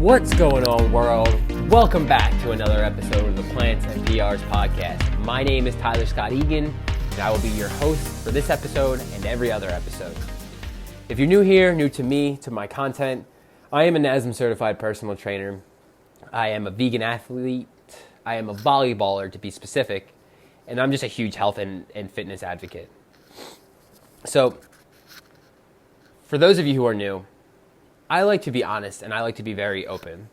What's going on, world? Welcome back to another episode of the Plants and PRs podcast. My name is Tyler Egan, and I will be your host for this episode and every other episode. If you're new here, new to me, to my content, I am a NASM certified personal trainer. I am a vegan athlete. I am a volleyballer, to be specific, and I'm just a huge health and fitness advocate. So, for those of you who are new, I like to be honest, and I like to be very open.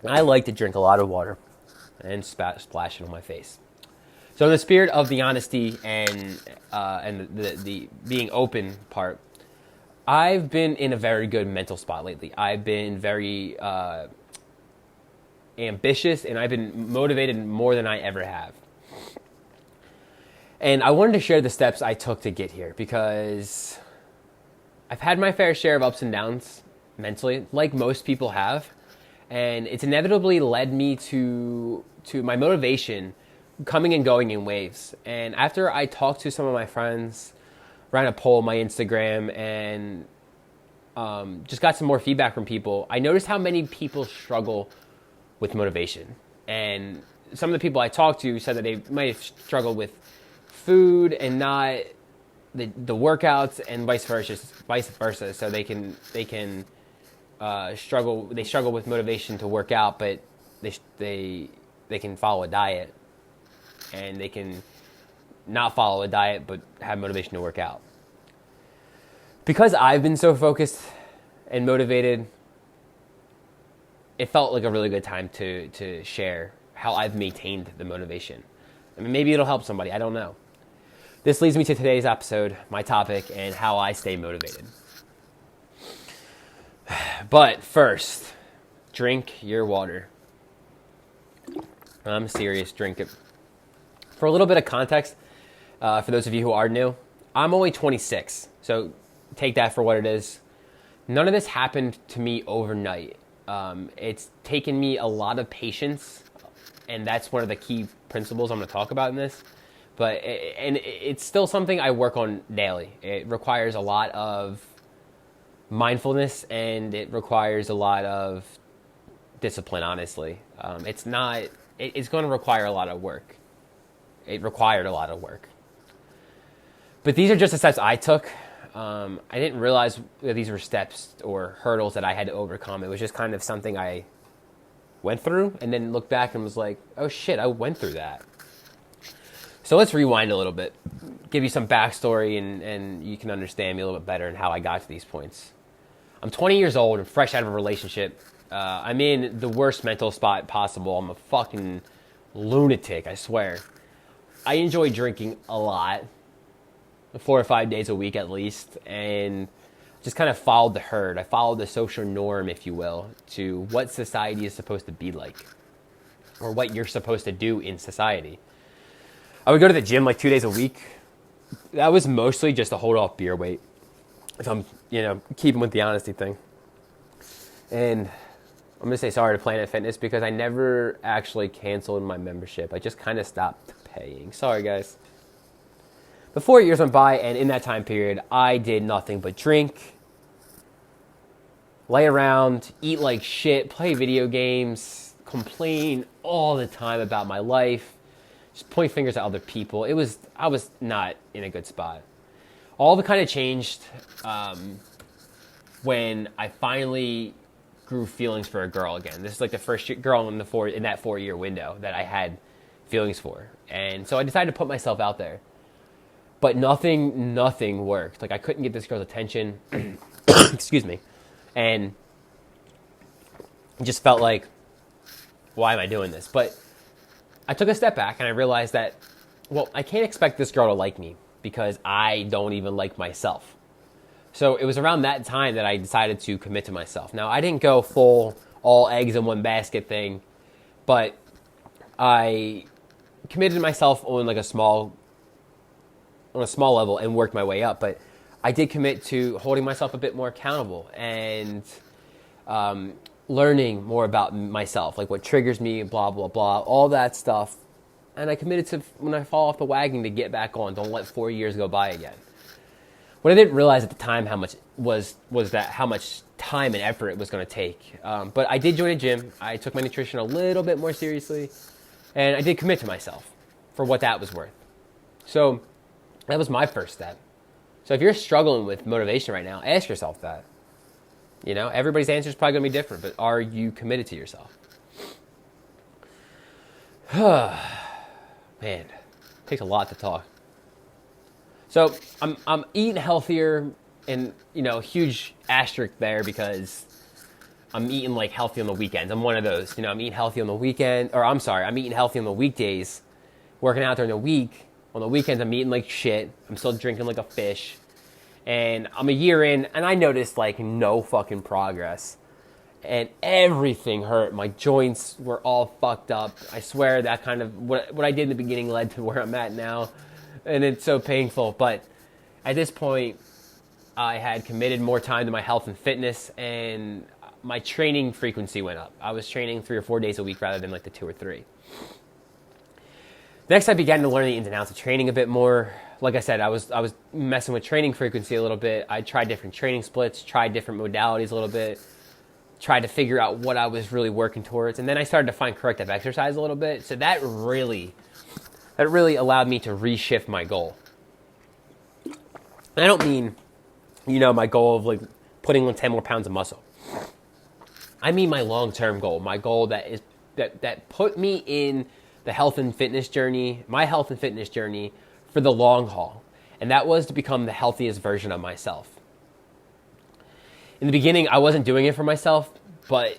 I like to drink a lot of water and splash it on my face. So in the spirit of the honesty and the being open part, I've been in a very good mental spot lately. I've been very ambitious, and I've been motivated more than I ever have. And I wanted to share the steps I took to get here, because I've had my fair share of ups and downs mentally, like most people have, and it's inevitably led me to my motivation coming and going in waves. And after I talked to some of my friends, ran a poll on my Instagram, and just got some more feedback from people, I noticed how many people struggle with motivation. And some of the people I talked to said that they might have struggled with food and not the workouts, and vice versa. So they struggle with motivation to work out, but they can follow a diet, and they can not follow a diet but have motivation to work out. Because I've been so focused and motivated, it felt like a really good time to share how I've maintained the motivation. I mean, maybe it'll help somebody, I don't know. This leads me to today's episode, my topic, and how I stay motivated. But first, drink your water. I'm serious, drink it. For a little bit of context, for those of you who are new, I'm only 26, so take that for what it is. None of this happened to me overnight. It's taken me a lot of patience, and that's one of the key principles I'm going to talk about in this. But it's still something I work on daily. It requires a lot of mindfulness, and it requires a lot of discipline, honestly. It's going to require a lot of work. It required a lot of work. But these are just the steps I took. I didn't realize that these were steps or hurdles that I had to overcome. It was just kind of something I went through, and then looked back and was like, oh shit, I went through that. So let's rewind a little bit, give you some backstory, and you can understand me a little bit better and how I got to these points. I'm 20 years old and fresh out of a relationship. I'm in the worst mental spot possible. I'm a fucking lunatic, I swear. I enjoy drinking a lot, 4 or 5 days a week at least, and just kind of followed the herd. I followed the social norm, if you will, to what society is supposed to be like, or what you're supposed to do in society. I would go to the gym like 2 days a week. That was mostly just to hold off beer weight, if I'm, keeping with the honesty thing. And I'm going to say sorry to Planet Fitness, because I never actually canceled my membership. I just kind of stopped paying. Sorry, guys. But 4 years went by, and in that time period, I did nothing but drink, lay around, eat like shit, play video games, complain all the time about my life, just point fingers at other people. I was not in a good spot. All the kind of changed when I finally grew feelings for a girl again. This is like the first girl in that 4-year window that I had feelings for. And so I decided to put myself out there. But nothing worked. Like, I couldn't get this girl's attention. Excuse me. And it just felt like, why am I doing this? But I took a step back, and I realized that, well, I can't expect this girl to like me, because I don't even like myself. So it was around that time that I decided to commit to myself. Now, I didn't go full all eggs in one basket thing, but I committed myself on a small level and worked my way up. But I did commit to holding myself a bit more accountable, and learning more about myself, like what triggers me, blah, blah, blah, all that stuff. And I committed to, when I fall off the wagon, to get back on. Don't let 4 years go by again. What I didn't realize at the time how much how much time and effort it was going to take. But I did join a gym. I took my nutrition a little bit more seriously, and I did commit to myself for what that was worth. So that was my first step. So if you're struggling with motivation right now, ask yourself that. You know, everybody's answer is probably going to be different, but are you committed to yourself? Man, it takes a lot to talk. So I'm eating healthier, and huge asterisk there because I'm eating like healthy on the weekends. I'm one of those. I'm eating healthy on the weekend, or I'm eating healthy on the weekdays, working out during the week. On the weekends, I'm eating like shit. I'm still drinking like a fish. And I'm a year in, and I noticed like no fucking progress. And everything hurt. My joints were all fucked up. I swear that kind of, what I did in the beginning led to where I'm at now. And it's so painful. But at this point, I had committed more time to my health and fitness, and my training frequency went up. I was training 3 or 4 days a week rather than like the 2 or 3. Next, I began to learn the ins and outs of training a bit more. Like I said, I was messing with training frequency a little bit. I tried different training splits, tried different modalities a little bit, tried to figure out what I was really working towards. And then I started to find corrective exercise a little bit. So that really allowed me to reshift my goal. And I don't mean, my goal of like putting on 10 more pounds of muscle. I mean my long-term goal, my goal that put me in my health and fitness journey for the long haul. And that was to become the healthiest version of myself. In the beginning, I wasn't doing it for myself, but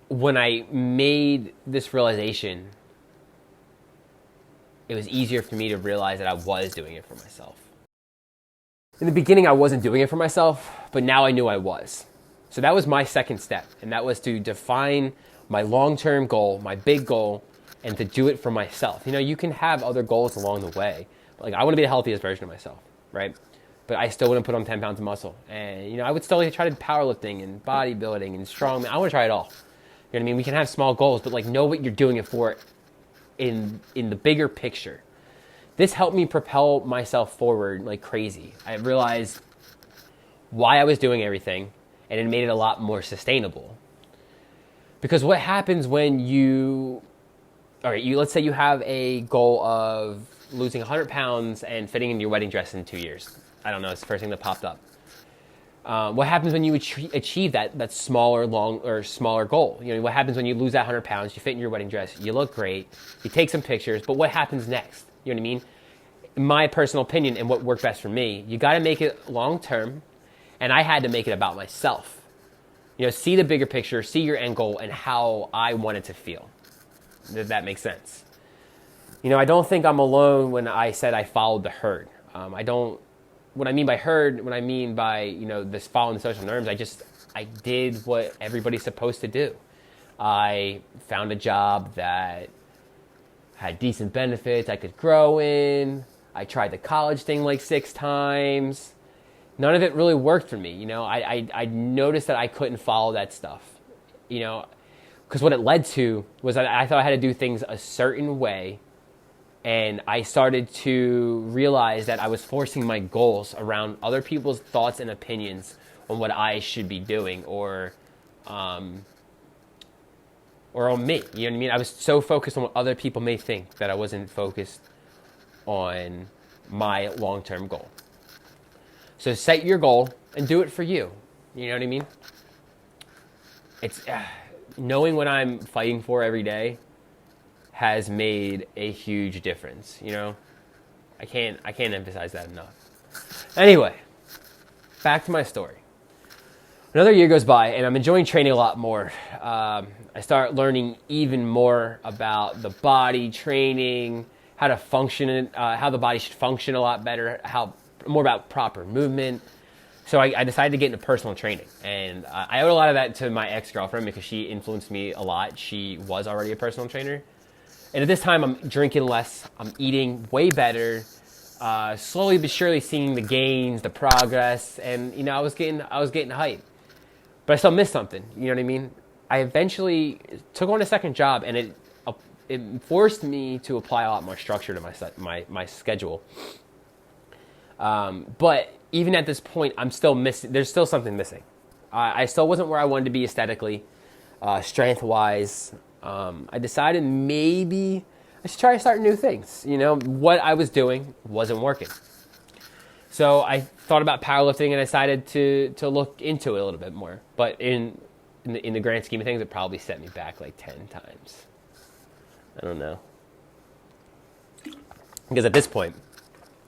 when I made this realization, it was easier for me to realize that I was doing it for myself. In the beginning, I wasn't doing it for myself, but now I knew I was. So that was my second step, and that was to define my long-term goal, my big goal, and to do it for myself. You can have other goals along the way. Like, I want to be the healthiest version of myself, right? But I still wouldn't put on 10 pounds of muscle. And, I would still try to do powerlifting and bodybuilding and strongman. I want to try it all. You know what I mean? We can have small goals, but, know what you're doing it for in the bigger picture. This helped me propel myself forward like crazy. I realized why I was doing everything, and it made it a lot more sustainable. Because what happens when let's say you have a goal of losing 100 pounds and fitting in your wedding dress in 2 years. I don't know, it's the first thing that popped up. What happens when you achieve that smaller goal? What happens when you lose that 100 pounds, you fit in your wedding dress, you look great, you take some pictures, but what happens next? You know what I mean? In my personal opinion, and what worked best for me, you got to make it long term, and I had to make it about myself. See the bigger picture, see your end goal, and how I wanted to feel. Does that make sense? I don't think I'm alone when I said I followed the herd. What I mean by herd, what I mean by, this following the social norms, I did what everybody's supposed to do. I found a job that had decent benefits I could grow in. I tried the college thing like 6 times. None of it really worked for me. I noticed that I couldn't follow that stuff. Because what it led to was that I thought I had to do things a certain way. And I started to realize that I was forcing my goals around other people's thoughts and opinions on what I should be doing or on me. You know what I mean? I was so focused on what other people may think that I wasn't focused on my long-term goal. So set your goal and do it for you. You know what I mean? It's knowing what I'm fighting for every day has made a huge difference. I can't emphasize that enough. Anyway, back to my story. Another year goes by, and I'm enjoying training a lot more. I start learning even more about the body, training, how to function, how the body should function a lot better, more about proper movement. So I decided to get into personal training, and I owe a lot of that to my ex-girlfriend because she influenced me a lot. She was already a personal trainer. And at this time, I'm drinking less, I'm eating way better, slowly but surely seeing the gains, the progress, and I was getting hype. But I still missed something, you know what I mean? I eventually took on a second job, and it forced me to apply a lot more structure to my schedule. But even at this point, I'm still missing. There's still something missing. I still wasn't where I wanted to be aesthetically, strength-wise. I decided maybe I should try to start new things. What I was doing wasn't working. So I thought about powerlifting and I decided to look into it a little bit more. But in the grand scheme of things, it probably set me back like 10 times. I don't know. Because at this point,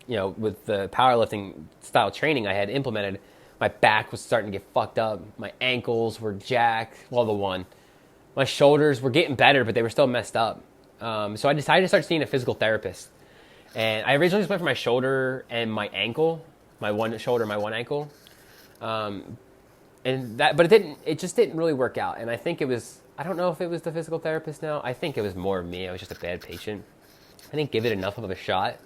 with the powerlifting style training I had implemented, my back was starting to get fucked up. My ankles were jacked. My shoulders were getting better, but they were still messed up. So I decided to start seeing a physical therapist. And I originally just went for my shoulder and my ankle, my one shoulder, my one ankle. But it just didn't really work out. And I think I don't know if it was the physical therapist now. I think it was more of me. I was just a bad patient. I didn't give it enough of a shot.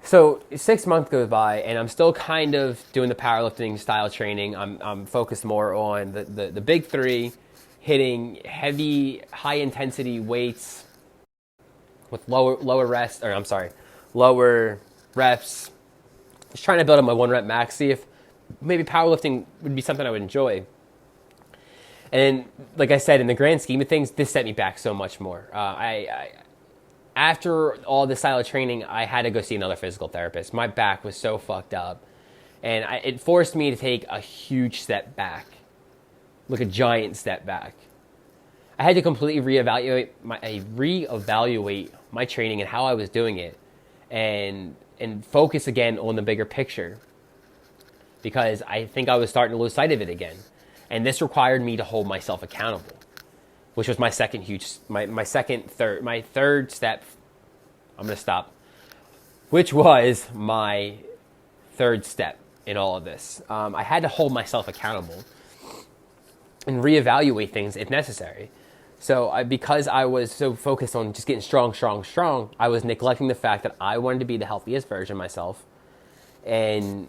So 6 months goes by, and I'm still kind of doing the powerlifting style training. I'm focused more on the big three, hitting heavy, high intensity weights with lower reps. Just trying to build up my 1 rep max, see if maybe powerlifting would be something I would enjoy. And like I said, in the grand scheme of things, this set me back so much more. After all this style of training, I had to go see another physical therapist. My back was so fucked up. And it forced me to take a huge step back. Like a giant step back. I had to completely reevaluate my training and how I was doing it. And focus again on the bigger picture. Because I think I was starting to lose sight of it again. And this required me to hold myself accountable. Which was my third step. I'm going to stop. Which was my third step in all of this. I had to hold myself accountable and reevaluate things if necessary. So because I was so focused on just getting strong, I was neglecting the fact that I wanted to be the healthiest version of myself. And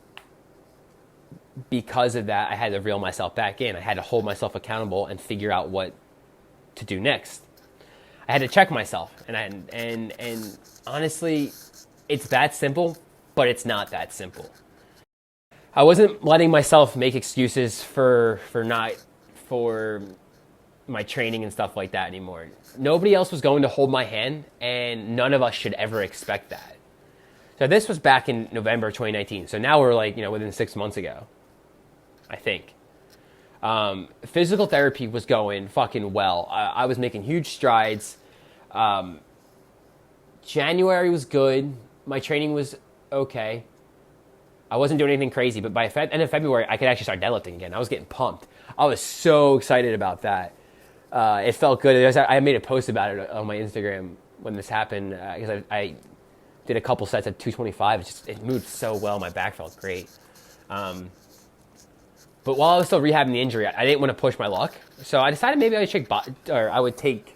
because of that, I had to reel myself back in. I had to hold myself accountable and figure out what to do next. I had to check myself, and honestly, it's that simple, but it's not that simple. I wasn't letting myself make excuses for my training and stuff like that anymore. Nobody else was going to hold my hand, and none of us should ever expect that. So this was back in November 2019. So now we're within 6 months ago, I think. Physical therapy was going fucking well. I was making huge strides. January was good. My training was okay. I wasn't doing anything crazy, but by end of February, I could actually start deadlifting again. I was getting pumped. I was so excited about that. It felt good. I made a post about it on my Instagram when this happened because I did a couple sets at 225. It moved so well. My back felt great. But while I was still rehabbing the injury, I didn't want to push my luck. So I decided maybe I would take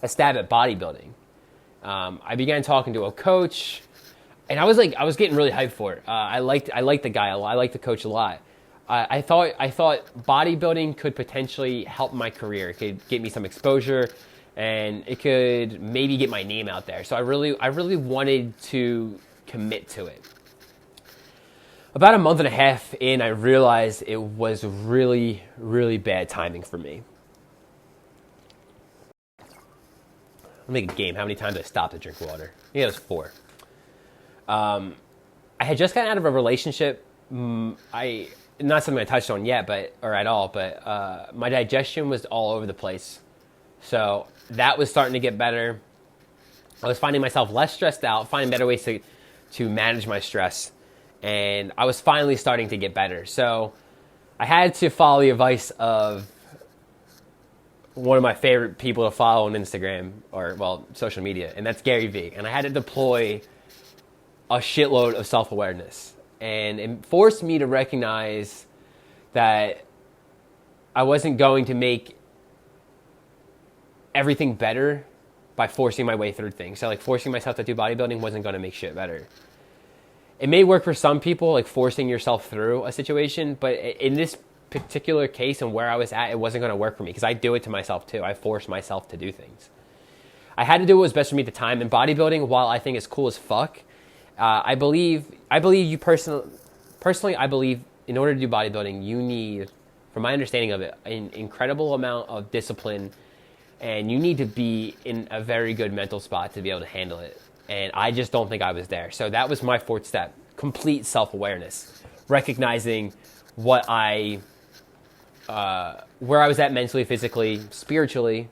a stab at bodybuilding. I began talking to a coach, and I was getting really hyped for it. I liked the guy a lot. I liked the coach a lot. I thought bodybuilding could potentially help my career. It could get me some exposure, and it could maybe get my name out there. So I really wanted to commit to it. About a month and a half in, I realized it was really, really bad timing for me. I'll make a game. How many times I stopped to drink water? Yeah, it was 4. I had just gotten out of a relationship. Not something I touched on yet, but my digestion was all over the place. So that was starting to get better. I was finding myself less stressed out, finding better ways to manage my stress. And I was finally starting to get better. So I had to follow the advice of one of my favorite people to follow on Instagram, social media, and that's Gary Vee. And I had to deploy a shitload of self-awareness. And it forced me to recognize that I wasn't going to make everything better by forcing my way through things. So forcing myself to do bodybuilding wasn't going to make shit better. It may work for some people, forcing yourself through a situation, but in this particular case and where I was at, it wasn't going to work for me because I do it to myself too. I force myself to do things. I had to do what was best for me at the time. And bodybuilding, while I think it's cool as fuck, I believe you personally personally, I believe in order to do bodybuilding, you need, from my understanding of it, an incredible amount of discipline, and you need to be in a very good mental spot to be able to handle it. And I just don't think I was there. So that was my fourth step, complete self-awareness, recognizing what where I was at mentally, physically, spiritually,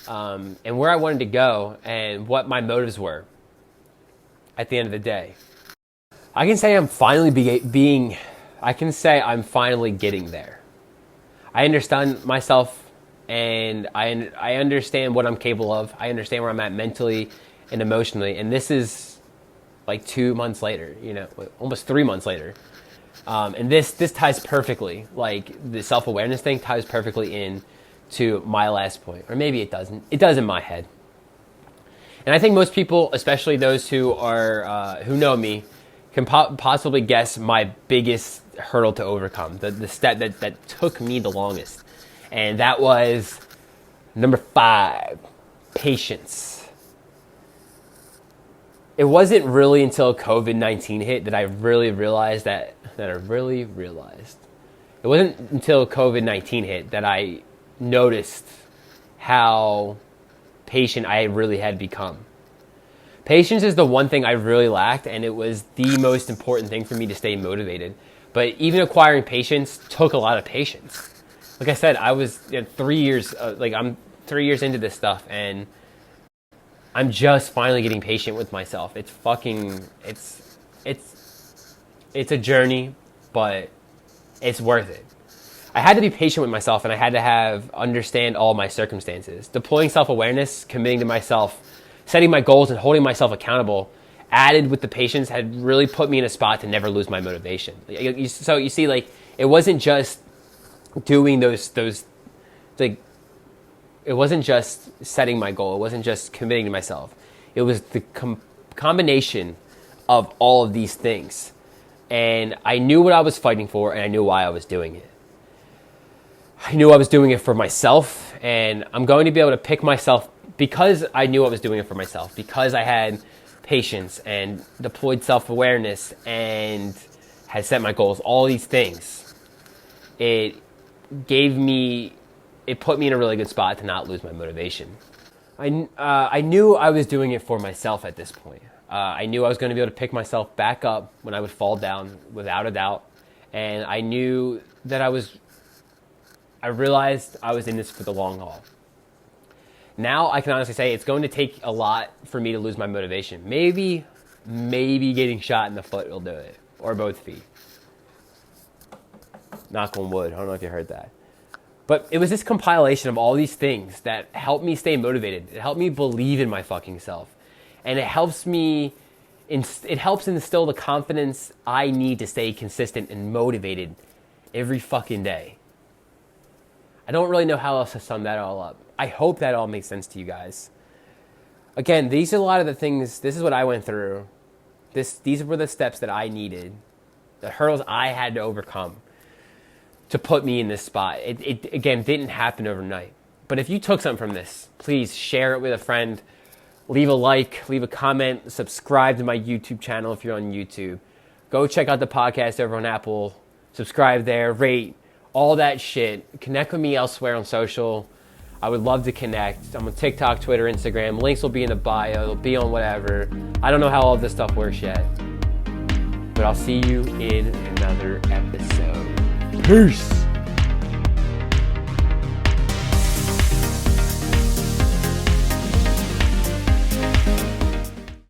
and where I wanted to go and what my motives were at the end of the day. I can say I'm finally I'm finally getting there. I understand myself, and I understand what I'm capable of. I understand where I'm at mentally and emotionally, and this is like 2 months later, almost 3 months later. And this ties perfectly, like the self-awareness thing ties perfectly in to my last point. Or maybe it doesn't. It does in my head. And I think most people, especially those who know me, can possibly guess my biggest hurdle to overcome, the step that took me the longest. And that was number 5, patience. It wasn't really until COVID-19 hit that I really realized It wasn't until COVID-19 hit that I noticed how patient I really had become. Patience is the one thing I really lacked, and it was the most important thing for me to stay motivated. But even acquiring patience took a lot of patience. Like I said, I was 3 years, I'm 3 years into this stuff, and I'm just finally getting patient with myself. It's a journey, but it's worth it. I had to be patient with myself, and I had to understand all my circumstances. Deploying self-awareness, committing to myself, setting my goals, and holding myself accountable, added with the patience, had really put me in a spot to never lose my motivation. So you see, it wasn't just doing it wasn't just setting my goal. It wasn't just committing to myself. It was the combination of all of these things. And I knew what I was fighting for, and I knew why I was doing it. I knew I was doing it for myself, and I'm going to be able to pick myself because I knew I was doing it for myself, because I had patience and deployed self-awareness and had set my goals, all these things. It put me in a really good spot to not lose my motivation. I knew I was doing it for myself at this point. I knew I was going to be able to pick myself back up when I would fall down, without a doubt. And I knew that I realized I was in this for the long haul. Now I can honestly say it's going to take a lot for me to lose my motivation. Maybe getting shot in the foot will do it, or both feet. Knock on wood. I don't know if you heard that. But it was this compilation of all these things that helped me stay motivated. It helped me believe in my fucking self. And it helps instill the confidence I need to stay consistent and motivated every fucking day. I don't really know how else to sum that all up. I hope that all makes sense to you guys. Again, these are a lot of the things, this is what I went through. These were the steps that I needed, the hurdles I had to overcome to put me in this spot. It again, didn't happen overnight. But if you took something from this, please share it with a friend. Leave a like, leave a comment, subscribe to my YouTube channel if you're on YouTube. Go check out the podcast over on Apple. Subscribe there, rate, all that shit. Connect with me elsewhere on social. I would love to connect. I'm on TikTok, Twitter, Instagram. Links will be in the bio. They'll be on whatever. I don't know how all of this stuff works yet. But I'll see you in another episode. Peace.